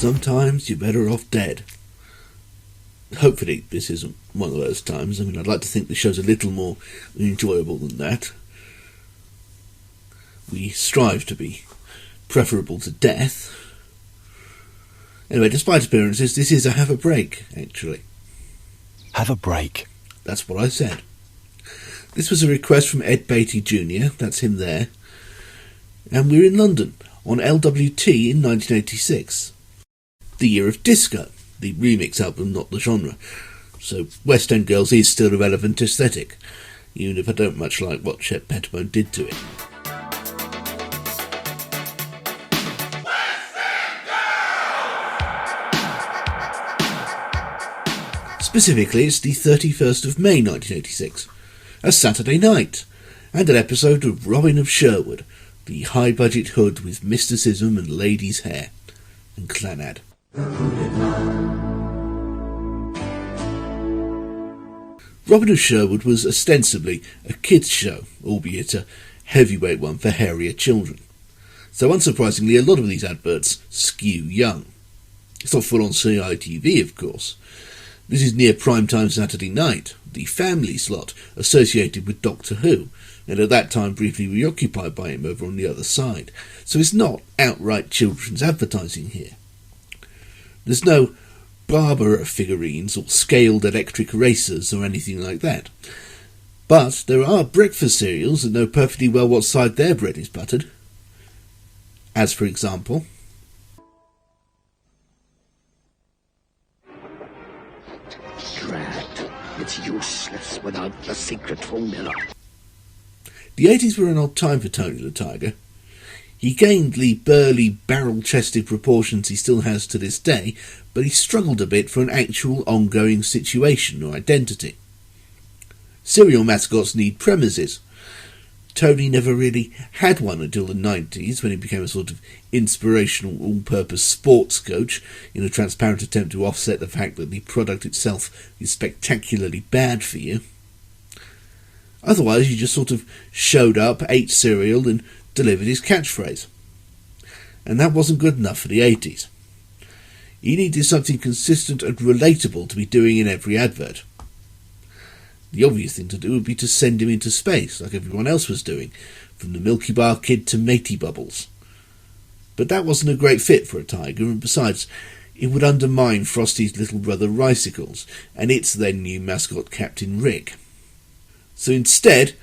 sometimes you're better off dead. Hopefully this isn't one of those times. I mean, I'd like to think the show's a little more enjoyable than that. We strive to be preferable to death. Anyway, despite appearances, this is a have a break, actually. Have a break. That's what I said. This was a request from Ed Beatty Jr., that's him there, and we're in London on LWT in 1986. The year of disco, the remix album, not the genre. So West End Girls is still a relevant aesthetic, even if I don't much like what Chet Pettibone did to it. Specifically, it's the 31st of May 1986, a Saturday night, and an episode of Robin of Sherwood, the high-budget hood with mysticism and ladies' hair, and Clanad. Robin of Sherwood was ostensibly a kids' show, albeit a heavyweight one for hairier children. So unsurprisingly, a lot of these adverts skew young. It's not full-on CITV, of course. This is near primetime Saturday night, the family slot associated with Doctor Who, and at that time briefly reoccupied by him over on the other side. So it's not outright children's advertising here. There's no Barbara figurines or scaled electric racers or anything like that. But there are breakfast cereals that know perfectly well what side their bread is buttered. As for example... It's useless without the secret formula. The 80s were an odd time for Tony the Tiger. He gained the burly, barrel-chested proportions he still has to this day, but he struggled a bit for an actual ongoing situation or identity. Serial mascots need premises. Tony never really had one until the 90s, when he became a sort of inspirational all-purpose sports coach in a transparent attempt to offset the fact that the product itself is spectacularly bad for you. Otherwise, he just sort of showed up, ate cereal, and delivered his catchphrase. And that wasn't good enough for the 80s. He needed something consistent and relatable to be doing in every advert. The obvious thing to do would be to send him into space, like everyone else was doing, from the Milky Bar Kid to Matey Bubbles. But that wasn't a great fit for a tiger, and besides, it would undermine Frosty's little brother Ricicles, and its then new mascot Captain Rick. So instead,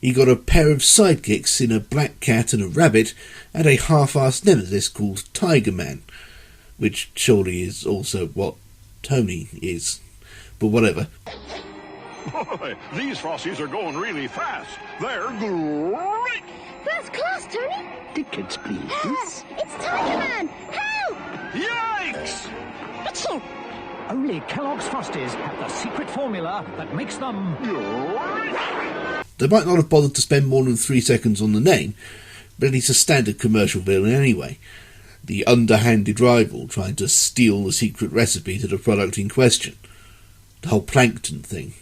he got a pair of sidekicks in a black cat and a rabbit, and a half-assed nemesis called Tiger Man, which surely is also what Tony is. But whatever. Boy, these Frosties are going really fast. They're great! First class, Tony. Tickets, please. It's Tiger Man! Help! Yikes! Achoo! Only Kellogg's Frosties have the secret formula that makes them... They might not have bothered to spend more than 3 seconds on the name, but it's a standard commercial villain anyway. The underhanded rival trying to steal the secret recipe to the product in question. The whole plankton thing.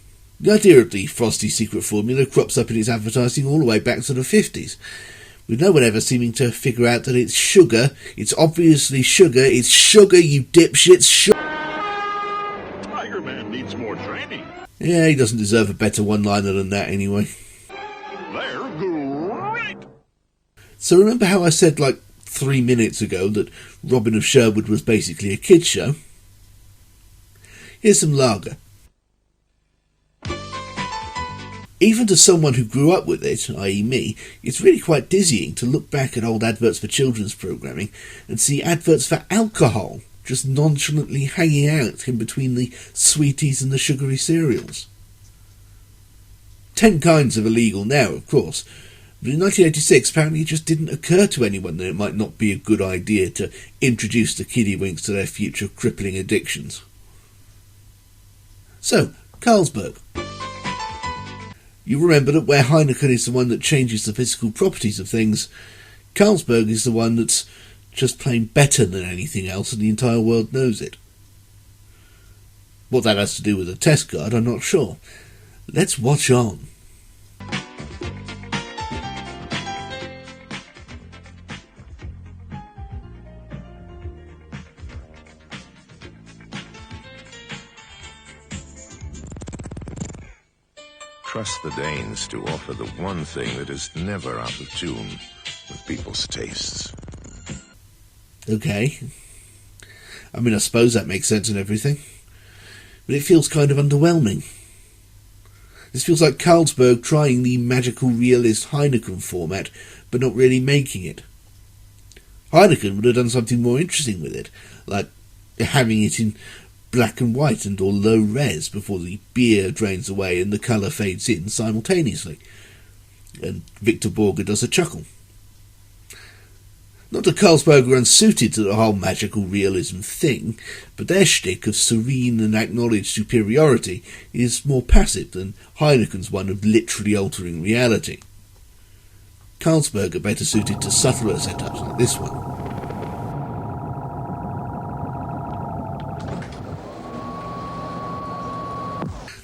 The idea of the Frosty secret formula crops up in its advertising all the way back to the 50s, with no one ever seeming to figure out that it's sugar, it's obviously sugar, it's sugar, you dipshits, sugar. Tiger Man needs more training. Yeah, he doesn't deserve a better one-liner than that anyway. They're great! So remember how I said like 3 minutes ago that Robin of Sherwood was basically a kids' show? Here's some lager. Even to someone who grew up with it, i.e. me, it's really quite dizzying to look back at old adverts for children's programming and see adverts for alcohol just nonchalantly hanging out in between the sweeties and the sugary cereals. 10 kinds of illegal now, of course, but in 1986 apparently it just didn't occur to anyone that it might not be a good idea to introduce the kiddywinks to their future crippling addictions. So, Carlsberg. You remember that where Heineken is the one that changes the physical properties of things, Carlsberg is the one that's just plain better than anything else and the entire world knows it. What that has to do with a test card, I'm not sure. Let's watch on. Trust the Danes to offer the one thing that is never out of tune with people's tastes. Okay. I mean, I suppose that makes sense and everything. But it feels kind of underwhelming. This feels like Carlsberg trying the magical realist Heineken format, but not really making it. Heineken would have done something more interesting with it, like having it in black and white and or low res before the beer drains away and the colour fades in simultaneously. And Victor Borger does a chuckle. Not that Carlsberg are unsuited to the whole magical realism thing, but their shtick of serene and acknowledged superiority is more passive than Heineken's one of literally altering reality. Carlsberg are better suited to subtler setups like this one.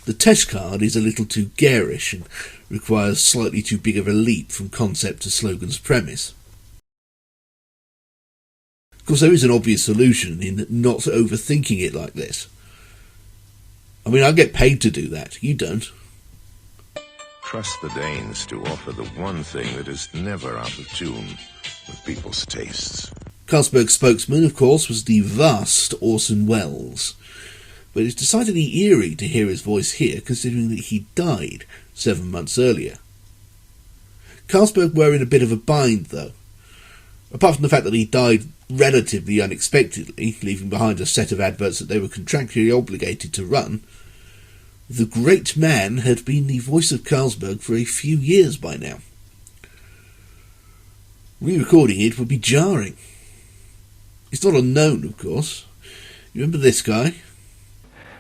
The test card is a little too garish and requires slightly too big of a leap from concept to slogan's premise. Of course, there is an obvious solution in not overthinking it like this. I mean, I get paid to do that. You don't. Trust the Danes to offer the one thing that is never out of tune with people's tastes. Carlsberg's spokesman, of course, was the vast Orson Welles. But it's decidedly eerie to hear his voice here, considering that he died 7 months earlier. Carlsberg were in a bit of a bind, though. Apart from the fact that he died relatively unexpectedly, leaving behind a set of adverts that they were contractually obligated to run, the great man had been the voice of Carlsberg for a few years by now. Re-recording it would be jarring. It's not unknown, of course. You remember this guy?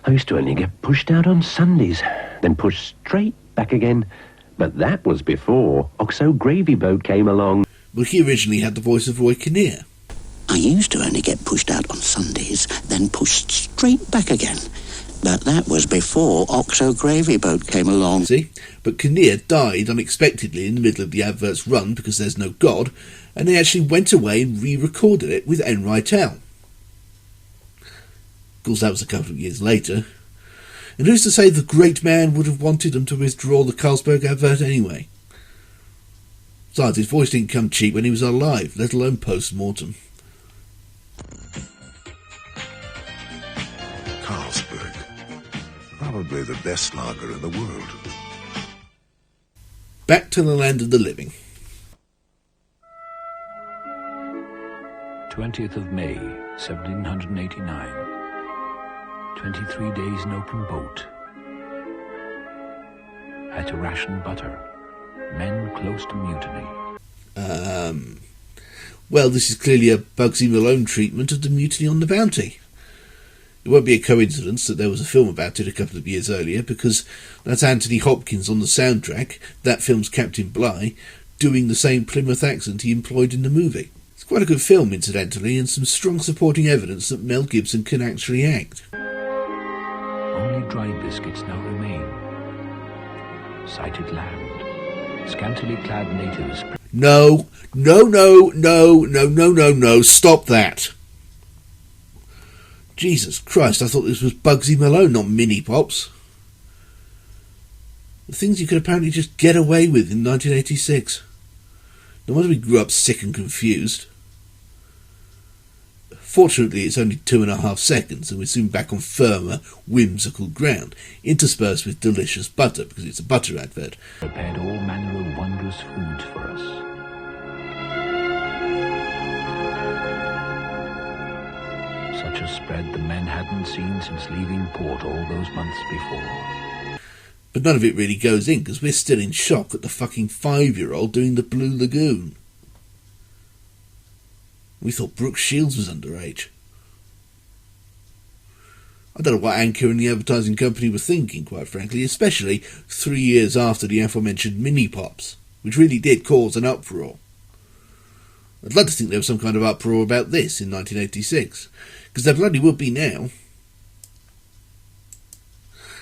I used to only get pushed out on Sundays, then pushed straight back again. But that was before Oxo Gravy Boat came along. Well, he originally had the voice of Roy Kinnear. I used to only get pushed out on Sundays, then pushed straight back again. But that was before Oxo Gravy Boat came along. See? But Kinnear died unexpectedly in the middle of the advert's run because there's no God, and they actually went away and re-recorded it with N. Rytel. Of course, that was a couple of years later. And who's to say the great man would have wanted them to withdraw the Carlsberg advert anyway? Besides, his voice didn't come cheap when he was alive, let alone post-mortem. Carlsberg. Probably the best lager in the world. Back to the land of the living. 20th of May, 1789. 23 days in open boat. Had to ration butter. Men close to mutiny. Well, this is clearly a Bugsy Malone treatment of the mutiny on the Bounty. It won't be a coincidence that there was a film about it a couple of years earlier, because that's Anthony Hopkins on the soundtrack, that film's Captain Bligh, doing the same Plymouth accent he employed in the movie. It's quite a good film, incidentally, and some strong supporting evidence that Mel Gibson can actually act. Only dry biscuits now remain. Sighted land. Scantily clad natives. No, stop that. Jesus Christ, I thought this was Bugsy Malone, not Mini Pops. The things you could apparently just get away with in 1986. No wonder we grew up sick and confused. Fortunately, it's only 2.5 seconds, and we're soon back on firmer, whimsical ground, interspersed with delicious butter, because it's a butter advert. Prepared all manner of wondrous foods for us. Such a spread the men hadn't seen since leaving port all those months before. But none of it really goes in, because we're still in shock at the fucking 5-year-old doing the Blue Lagoon. We thought Brooke Shields was underage. I don't know what Anchor and the advertising company were thinking, quite frankly, especially 3 years after the aforementioned Mini Pops, which really did cause an uproar. I'd like to think there was some kind of uproar about this in 1986, because there bloody would be now.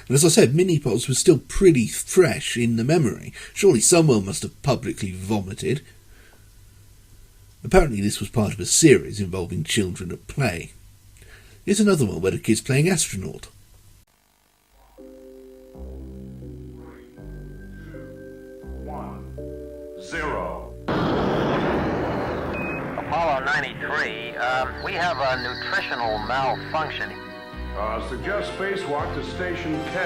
And as I said, Mini Pops was still pretty fresh in the memory. Surely someone must have publicly vomited. Apparently this was part of a series involving children at play. Here's another one where the kid's playing astronaut. We have a nutritional malfunction. Suggest spacewalk to Station K.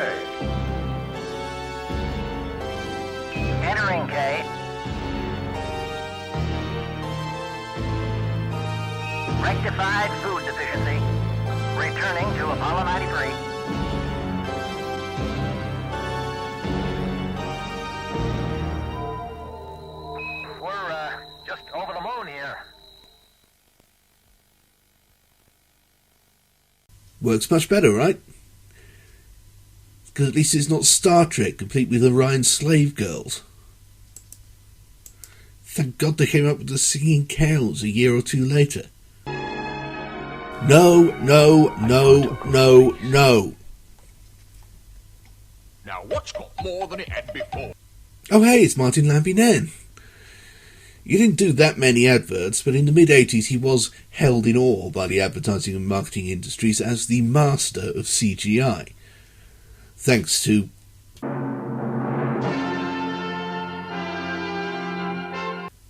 Entering K. Rectified food deficiency. Returning to Apollo 93. We're, just over the moon here. Works much better, right? Because at least it's not Star Trek, complete with Orion slave girls. Thank God they came up with the singing cows a year or two later. No. Now what's got more than it had before? Oh hey, it's Martin Lambie-Nairn. He didn't do that many adverts, but in the mid-80s he was held in awe by the advertising and marketing industries as the master of CGI. Thanks to...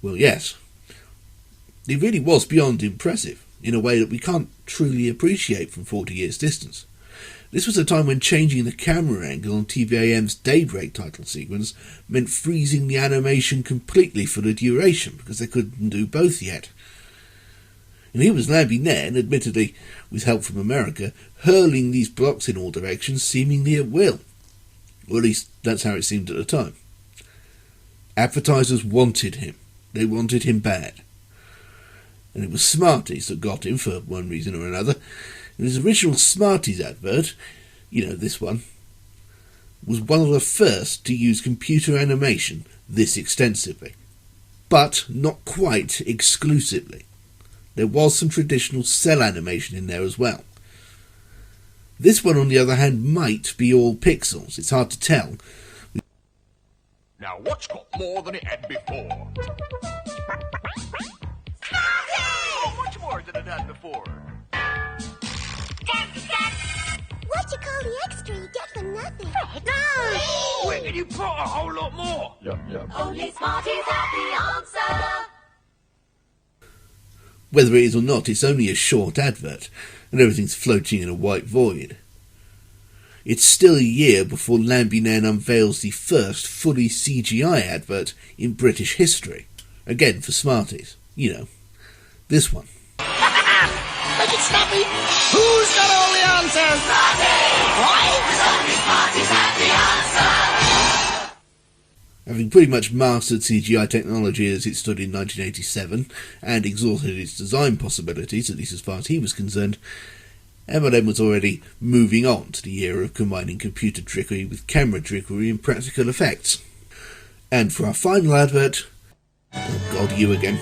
well, yes. It really was beyond impressive, in a way that we can't truly appreciate from 40 years' distance. This was a time when changing the camera angle on TVAM's Daybreak title sequence meant freezing the animation completely for the duration, because they couldn't do both yet. And here was Lambie-Nairn, admittedly with help from America, hurling these blocks in all directions seemingly at will. Or at least that's how it seemed at the time. Advertisers wanted him. They wanted him bad. And it was Smarties that got him, for one reason or another. And his original Smarties advert, this one, was one of the first to use computer animation this extensively. But not quite exclusively. There was some traditional cell animation in there as well. This one, on the other hand, might be all pixels. It's hard to tell. Now what's got more than it had before? Oh, much more than it had before. What you call the extra you get for nothing? No! Where can you put a whole lot more? Only Smarties have the answer. Whether it is or not, it's only a short advert, and everything's floating in a white void. It's still a year before Lambie-Nairn unveils the first fully CGI advert in British history. Again for Smarties. This one. Make it snappy! Who's got all the answers? Smarties! Right? Smarties have the answer! Having pretty much mastered CGI technology as it stood in 1987, and exhausted its design possibilities, at least as far as he was concerned, M&M was already moving on to the era of combining computer trickery with camera trickery and practical effects. And for our final advert... oh God, you again.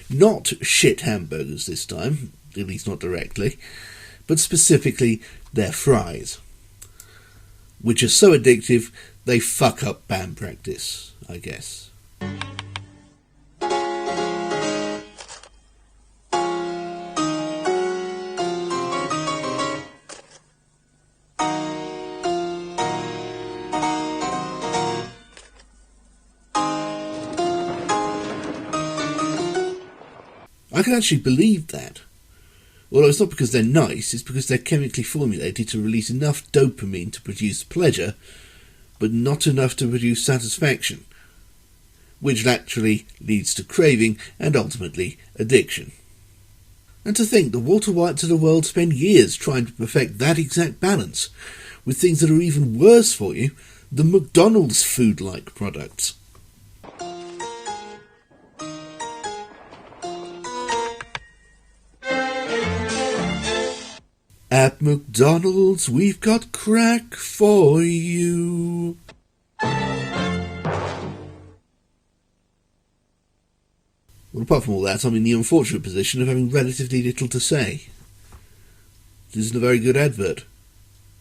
Not shit hamburgers this time, at least not directly, but specifically their fries, which are so addictive they fuck up band practice, I guess. I can actually believe that. Although it's not because they're nice, it's because they're chemically formulated to release enough dopamine to produce pleasure, but not enough to produce satisfaction, which naturally leads to craving and ultimately addiction. And to think that Walter White of the world spend years trying to perfect that exact balance, with things that are even worse for you than McDonald's food-like products. At McDonald's, we've got crack for you. Well, apart from all that, I'm in the unfortunate position of having relatively little to say. This isn't a very good advert.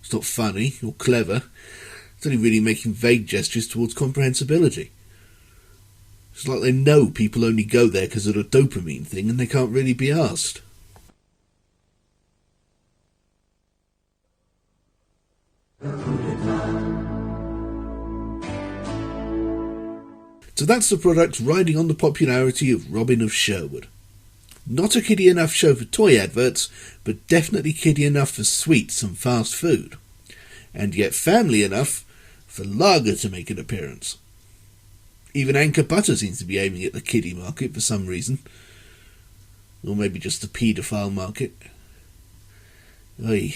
It's not funny or clever. It's only really making vague gestures towards comprehensibility. It's like they know people only go there because of the dopamine thing and they can't really be asked. So that's the product riding on the popularity of Robin of Sherwood. Not a kiddie enough show for toy adverts, but definitely kiddie enough for sweets and fast food. And yet family enough for lager to make an appearance. Even Anchor Butter seems to be aiming at the kiddie market for some reason. Or maybe just the paedophile market. Oy.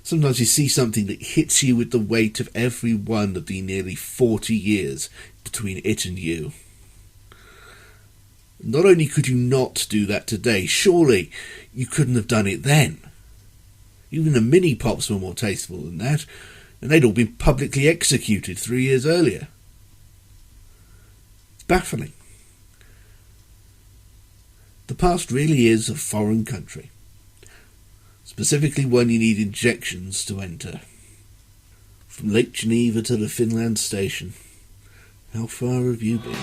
Sometimes you see something that hits you with the weight of every one of the nearly 40 years between it and you. Not only could you not do that today, surely you couldn't have done it then. Even the mini pops were more tasteful than that, and they'd all been publicly executed 3 years earlier. It's baffling. The past really is a foreign country. Specifically one you need injections to enter. From Lake Geneva to the Finland station. How far have you been?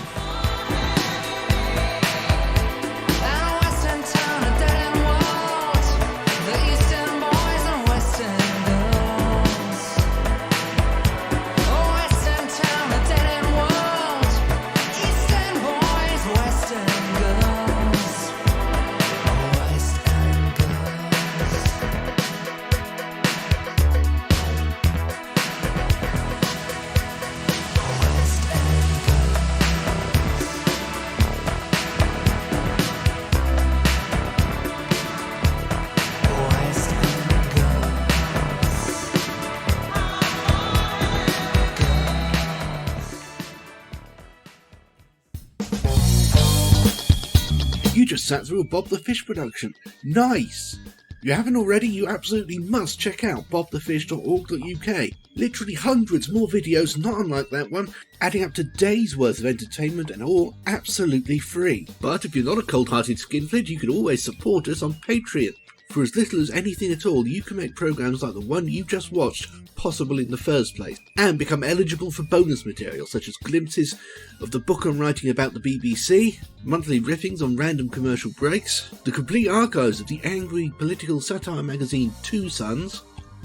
You just sat through a Bob the Fish production. Nice! If you haven't already, you absolutely must check out bobthefish.org.uk. Literally hundreds more videos not unlike that one, adding up to days worth of entertainment and all absolutely free. But if you're not a cold-hearted skinflint, you can always support us on Patreon. For as little as anything at all, you can make programmes like the one you just watched possible in the first place, and become eligible for bonus material such as glimpses of the book I'm writing about the BBC, monthly riffings on random commercial breaks, the complete archives of the angry political satire magazine Two Sons,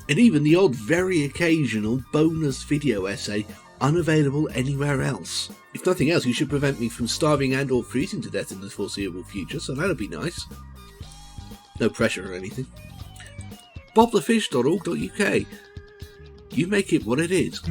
and even the odd very occasional bonus video essay unavailable anywhere else. If nothing else, you should prevent me from starving and or freezing to death in the foreseeable future, so that'll be nice. No pressure or anything. bobthefish.org.uk. You make it what it is.